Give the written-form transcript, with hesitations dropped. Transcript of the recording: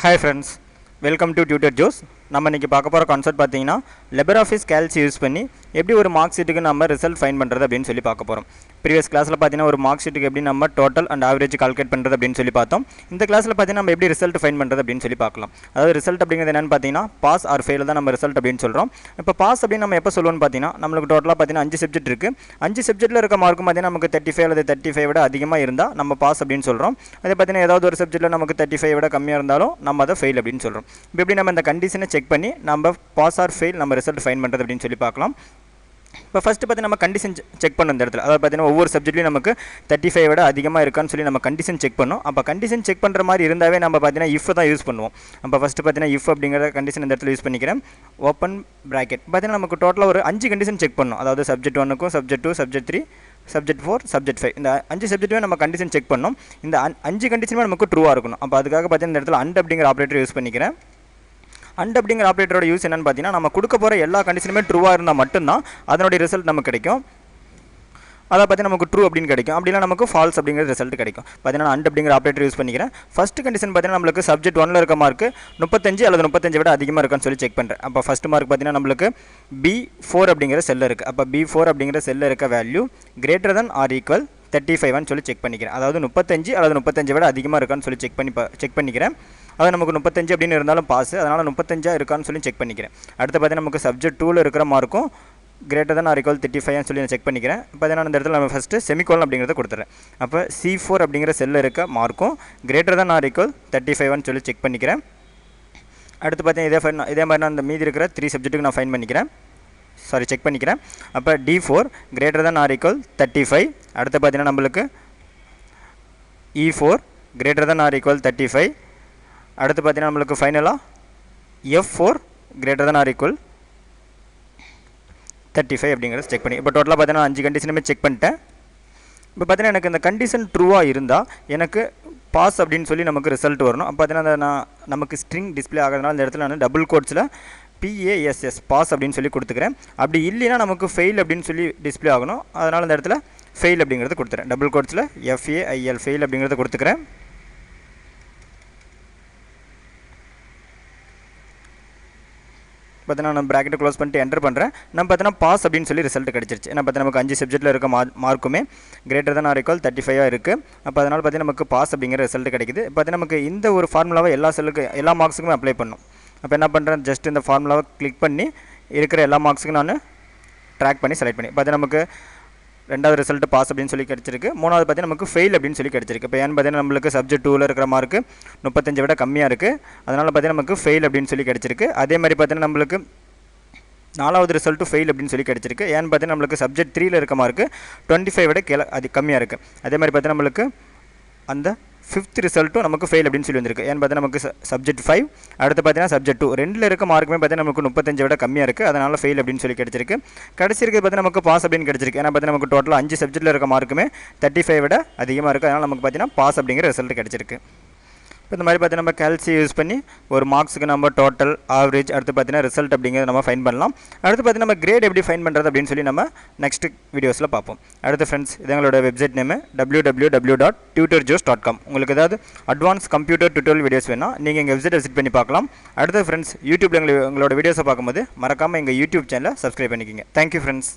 Hi friends, welcome to Tutor Joes. நம்ம இன்னைக்கு பார்க்க போற கான்செப்ட் பாத்தீங்கன்னா LibreOffice Calc யூஸ் பண்ணி எப்படி ஒரு மார்க் ஷீட்டுக்கு நம்ம ரிசல்ட் ஃபைண்ட் பண்றது அப்படினு சொல்லி பார்க்க போறோம். previous classல பாத்தீங்கன்னா ஒரு மார்க் ஷீட்டுக்கு எப்படி நம்ம டோட்டல் அண்ட் ஆவரேஜ் கால்குலேட் பண்றது அப்படினு சொல்லி பார்த்தோம். இந்த கிளாஸ்ல பாத்தீங்கன்னா நம்ம எப்படி ரிசல்ட் ஃபைண்ட் பண்றது அப்படினு சொல்லி பார்க்கலாம். அதாவது ரிசல்ட் அப்படிங்கிறது என்னன்னு பாத்தீங்கன்னா பாஸ் ஆர் ஃபெயில் தான் நம்ம ரிசல்ட் அப்படினு சொல்றோம். இப்போ பாஸ் அப்படி நம்ம எப்ப சொல்லுவோம்னு பாத்தீங்கன்னா நமக்கு டோட்டலா பாத்தீங்கன்னா 5 சப்ஜெக்ட் இருக்கு. 5 சப்ஜெக்ட்ல இருக்க மார்க் பாத்தீங்கன்னா நமக்கு 35 அல்லது 35 விட அதிகமா இருந்தா நம்ம பாஸ் அப்படினு சொல்றோம். அதே பாத்தீங்கன்னா ஏதாவது ஒரு சப்ஜெக்ட்ல நமக்கு 35 விட கம்மியா இருந்தாலும் நம்ம அதை ஃபெயில் அப்படினு சொல்றோம். இப்போ எப்படி நம்ம இந்த கண்டிஷனை செக் பண்ணி நம்ம பாஸ் ஆர் ஃபெயில் நம்ம ரிசல்ட் ஃபைண்ட் பண்றது அப்படினு சொல்லி பார்க்கலாம். இப்போ ஃபர்ஸ்ட் பாத்தீங்கன்னா நம்ம கண்டிஷன் செக் பண்ணனும் இந்த இடத்துல. அதாவது பாத்தீங்கன்னா ஒவ்வொரு சப்ஜெக்ட்லயும் நமக்கு 35 விட அதிகமா இருக்கான்னு சொல்லி நம்ம கண்டிஷன் செக் பண்ணோம். அப்ப கண்டிஷன் செக் பண்ற மாதிரி இருந்தாவே நம்ம பாத்தீங்கன்னா if தான் யூஸ் பண்ணுவோம். அப்ப ஃபர்ஸ்ட் பாத்தீங்கன்னா if அப்படிங்கற கண்டிஷன் இந்த இடத்துல யூஸ் பண்ணிக்கிறேன். Open bracket. பாத்தீங்கன்னா நமக்கு டோட்டலா ஒரு 5 கண்டிஷன் செக் பண்ணோம். அதாவது சப்ஜெக்ட் 1 க்கும் சப்ஜெக்ட் 2 சப்ஜெக்ட் 3 சப்ஜெக்ட் 4 சப்ஜெக்ட் 5 இந்த 5 சப்ஜெக்ட்டுமே நம்ம கண்டிஷன் செக் பண்ணோம். இந்த 5 கண்டிஷனுமே நமக்கு ட்ரூவா இருக்கணும். அப்ப அதுக்காக பாத்தீங்கன்னா இந்த இடத்துல and அப்படிங்கற ஆபரேட்டர் யூஸ் பண்ணிக்கிறேன். and அப்படிங்கற ஆபரேட்டரோட யூஸ் என்னன்னு பாத்தீங்கன்னா நம்ம கொடுக்க போற எல்லா கண்டிஷனுமே ட்ரூவா இருந்தா மட்டும் தான் அதனோட ரிசல்ட் நமக்கு கிடைக்கும். அத பத்தி நமக்கு ட்ரூ அப்படினு கிடைக்கும். அப்படி இல்ல நமக்கு ஃபால்ஸ் அப்படிங்கற ரிசல்ட் கிடைக்கும். பாத்தீங்கன்னா and அப்படிங்கற ஆபரேட்டர் யூஸ் பண்ணிக்கிறேன். ஃபர்ஸ்ட் கண்டிஷன் பாத்தீங்கன்னா நமக்கு சப்ஜெக்ட் 1ல இருக்க மார்க் 35 அல்லது 35 விட அதிகமா இருக்கான்னு சொல்லி செக் பண்றேன். அப்ப ஃபர்ஸ்ட் மார்க் பாத்தீங்கன்னா நமக்கு B4 அப்படிங்கற செல்ல இருக்கு. அப்ப B4 அப்படிங்கற செல்ல இருக்க value greater than or equal 35 ன்னு சொல்லி செக் பண்ணிக்கிறேன். அதாவது 35 அல்லது 35 விட அதிகமா இருக்கான்னு சொல்லி செக் பண்ணிக்கிறேன். அது நமக்கு 35 அப்படினு இருந்தாலும் பாஸ். அதனால 35 இருக்கான்னு சொல்லி செக் பண்ணிக்கிறேன். அடுத்து பாத்தீங்கன்னா நமக்கு சப்ஜெக்ட் 2ல இருக்கிற மார்க்கும் greater than or equal 35 ன்னு சொல்லி நான் செக் பண்ணிக்கிறேன். பாத்தீங்கன்னா இந்த இடத்துல நம்ம ஃபர்ஸ்ட் செமிகோலன் அப்படிங்கறத கொடுத்துறேன். அப்ப C4 அப்படிங்கற செல்ல இருக்க மார்க்கும் greater than or equal 35 ன்னு சொல்லி செக் பண்ணிக்கிறேன். அடுத்து பாத்தீங்கன்னா இதே மாதிரி நான் இந்த மீதி இருக்கிற 3 சப்ஜெக்ட்டுக்கு நான் ஃபைண்ட் பண்ணிக்கிறேன். செக் பண்ணிக்கிறேன். அப்ப D4 greater than or equal 35. அடுத்து பாத்தீங்கன்னா நமக்கு E4 greater than or equal 35. அடுத்து பாத்தீங்கன்னா நமக்கு ஃபைனலா F4 greater than or equal 35 அப்படிங்கறத செக் பண்ணி இப்போ டோட்டலா பாத்தீங்கன்னா 5 கண்டிஷனுமே செக் பண்ணிட்டேன். இப்போ பாத்தீங்கன்னா எனக்கு இந்த கண்டிஷன் ட்ரூவா இருந்தா எனக்கு பாஸ் அப்படினு சொல்லி நமக்கு ரிசல்ட் வரணும். அப்ப பாத்தீங்கன்னா நமக்கு ஸ்ட்ரிங் டிஸ்ப்ளே ஆகிறதுனால இந்த இடத்துல நான் டபுள் கோட்ஸ்ல PASS பாஸ் அப்படினு சொல்லி கொடுத்துக்கிறேன். அப்படி இல்லனா நமக்கு ஃபெயில் அப்படினு சொல்லி டிஸ்ப்ளே ஆகணும். அதனால இந்த இடத்துல ஃபெயில் அப்படிங்கறத கொடுத்துறேன். டபுள் கோட்ஸ்ல FAIL ஃபெயில் அப்படிங்கறத கொடுத்துக்கிறேன். பாத்தீங்கன்னா நான் பிராக்கெட் க்ளோஸ் பண்ணிட்டு என்டர் பண்றேன். நான் பாத்தீங்கன்னா பாஸ் அப்படினு சொல்லி ரிசல்ட் கிடைச்சிருச்சு. ஏன்னா பாத்தீங்கன்னா நமக்கு 5 சப்ஜெக்ட்ல இருக்க மார்க்குமே greater than or equal 35 ஆ இருக்கு. அப்ப அதனால பாத்தீங்கன்னா நமக்கு பாஸ் அப்படிங்கற ரிசல்ட் கிடைக்குது. பாத்தீங்கன்னா நமக்கு இந்த ஒரு ஃபார்முலாவை எல்லா மார்க்ஸ்க்குமே அப்ளை பண்ணனும். அப்ப என்ன பண்றேன் ஜஸ்ட் இந்த ஃபார்முலாவை கிளிக் பண்ணி இருக்கிற எல்லா மார்க்ஸ்க்கும் நான் ட்ராக் பண்ணி செலக்ட் பண்ணி பாத்தீங்கன்னா நமக்கு ரெண்டாவது ரிசல்ட் பாஸ் அப்படினு சொல்லி கிடைச்சிருக்கு. மூணாவது பாத்தீங்கன்னா நமக்கு ஃபெயில் அப்படினு சொல்லி கிடைச்சிருக்கு. இப்போ ஏன் பாத்தீங்கன்னா நமக்கு சப்ஜெக்ட் 2ல இருக்கிற மார்க் 35 விட கம்மியா இருக்கு. அதனால பாத்தீங்கன்னா நமக்கு ஃபெயில் அப்படினு சொல்லி கிடைச்சிருக்கு. அதே மாதிரி பாத்தீங்கன்னா நமக்கு நாலாவது ரிசல்ட் ஃபெயில் அப்படினு சொல்லி கிடைச்சிருக்கு. ஏன் பாத்தீங்கன்னா நமக்கு சப்ஜெக்ட் 3ல இருக்க மார்க் 25 விட கம்மியா இருக்கு. அதே மாதிரி பாத்தீங்கன்னா நமக்கு அந்த 5th ரிசல்ட்டும் நமக்கு ஃபெயில் அப்படினு சொல்லி வந்திருக்கு. ஏன் பாத்தீங்கன்னா நமக்கு சப்ஜெக்ட் 5 அடுத்து பாத்தீங்கன்னா சப்ஜெக்ட் 2 ரெண்டுல இருக்க மார்க்குமே பாத்தீங்கன்னா நமக்கு 35 விட கம்மியா இருக்கு. அதனால ஃபெயில் அப்படினு சொல்லி கிடைச்சிருக்கு. கடைசி இருக்கிறது பாத்தீங்கன்னா நமக்கு பாஸ் அப்படினு கிடைச்சிருக்கு. ஏன்னா பாத்தீங்கன்னா நமக்கு டோட்டலா 5 சப்ஜெக்ட்ல இருக்க மார்க்குமே 35 விட அதிகமா இருக்கு. அதனால நமக்கு பாத்தீங்கன்னா பாஸ் அப்படிங்கற ரிசல்ட் கிடைச்சிருக்கு. இப்போ இந்த மாதிரி பாத்தீங்கன்னா நம்ம கால்சி யூஸ் பண்ணி ஒரு மார்க்ஸ்க்கு நம்ம டோட்டல் ஆவரேஜ் அடுத்து பாத்தீங்கன்னா ரிசல்ட் அப்படிங்கறத நம்ம ஃபைண்ட் பண்ணலாம். அடுத்து பாத்தீங்கன்னா நம்ம கிரேட் எப்படி ஃபைண்ட் பண்றது அப்படினு சொல்லி நம்ம நெக்ஸ்ட் வீடியோஸ்ல பாப்போம். அடுத்து फ्रेंड्स இது எங்களோட வெப்சைட் நேம் www.tutorjoes.com. உங்களுக்கு ஏதாவது அட்வான்ஸ் கம்ப்யூட்டர் டியூட்டோரியல் வீடியோஸ் வேணா நீங்க எங்க வெப்சைட் விசிட் பண்ணி பார்க்கலாம். அடுத்து फ्रेंड्स யூடியூப்ல எங்களோட வீடியோஸை பாக்கும்போது மறக்காம எங்க யூடியூப் சேனலை சப்ஸ்கிரைப் பண்ணிக்கங்க. Thank you friends.